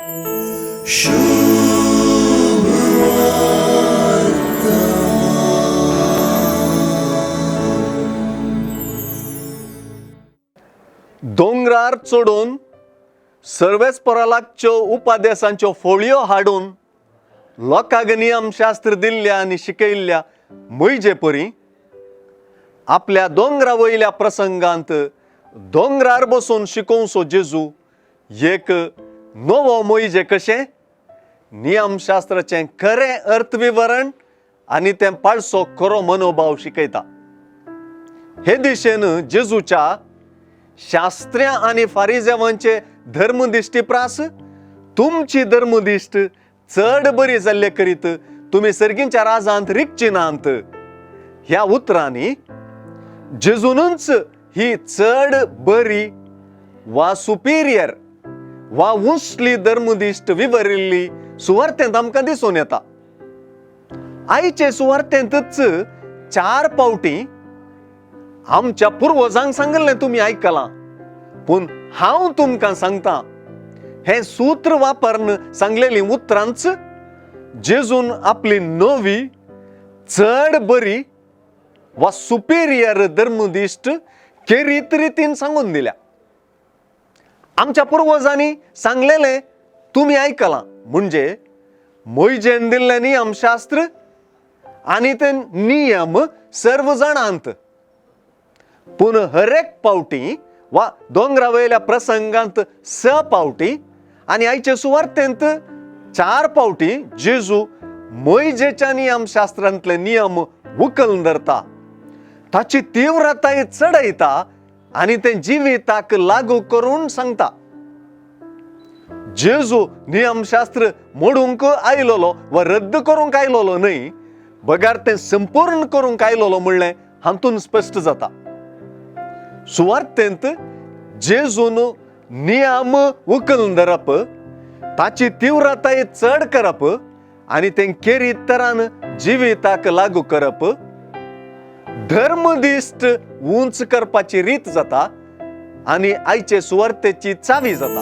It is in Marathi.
दोंगरार चढून सर्वेस्परालाच्यो उपादेशांच्यो फोळयो हाडून लोकांक नियमशास्त्र दिल्ल्या आनी शिकयल्ल्या मोइजे परी आपल्या दोंगरा वयल्या प्रसंगांत दोंगरार बसून शिकोवचो जेजू एक नवो मोइजे कशें नियमशास्त्राचें खरें अर्थविवरण आनी तें पाळचो खरो मनोभाव शिकयता। हे दिशेन जेजूच्या शास्त्र्यां आनी फारिजेवांचे धर्मदिश्टीप्रास तुमची धर्मदिश्ट चड बरी जाल्ले करीत तुमी सर्गींच्या राजांत रिगची नांत ह्या उतरांनी जेजूनच ही चड बरी वा सुपिरियर वा उंचली धर्मदिश्ट विवरिल्ली सुवार्थेंत आमकां दिसून येता। आयचे सुवार्थेंतच 4 पावटी आमच्या पुर्वजांक सांगलें तुमी आयकलां, पूण हांव तुमकां सांगतां हें सूत्र वापरून सांगलेलीं उतरांच जेजून आपली नवी चड बरी वा सुपिरियर धर्मदिश्ट केरीत रितीन सांगून दिल्या। आमच्या पुर्वजांनी सांगलेलें तुमी आयकलां, म्हणजे मोइजेन दिल्लें नियमशास्त्र आनी ते नियम सर्व जाणांत, पूण हरेक पावटी वा दोंगरा वयल्या प्रसंगांत 6 पावटी आनी आयचे सुवार्थेंत 4 पावटी जेजू मोइजेच्या नियमशास्त्रांतले नियम उखलून धरता, ताची तीव्रताय चडयता आनी ते जिविताक लागू करून सांगता। जेजू नियमशास्त्र मोडूंक आयलोलो वा रद्द करूंक आयलोलो न्हय, बगार तें संपूर्ण करूंक आयलोलो म्हणलें हातून स्पश्ट जाता। सुवार्थेंत जेजून नियम उखलून धरप, ताची तीव्रताय चड करप आनी तें केरीत तरान जिविताक लागू करप धर्मदिश्ट उंच करपाची रीत जाता आनी आयचे सुवार्थेची चावी जाता।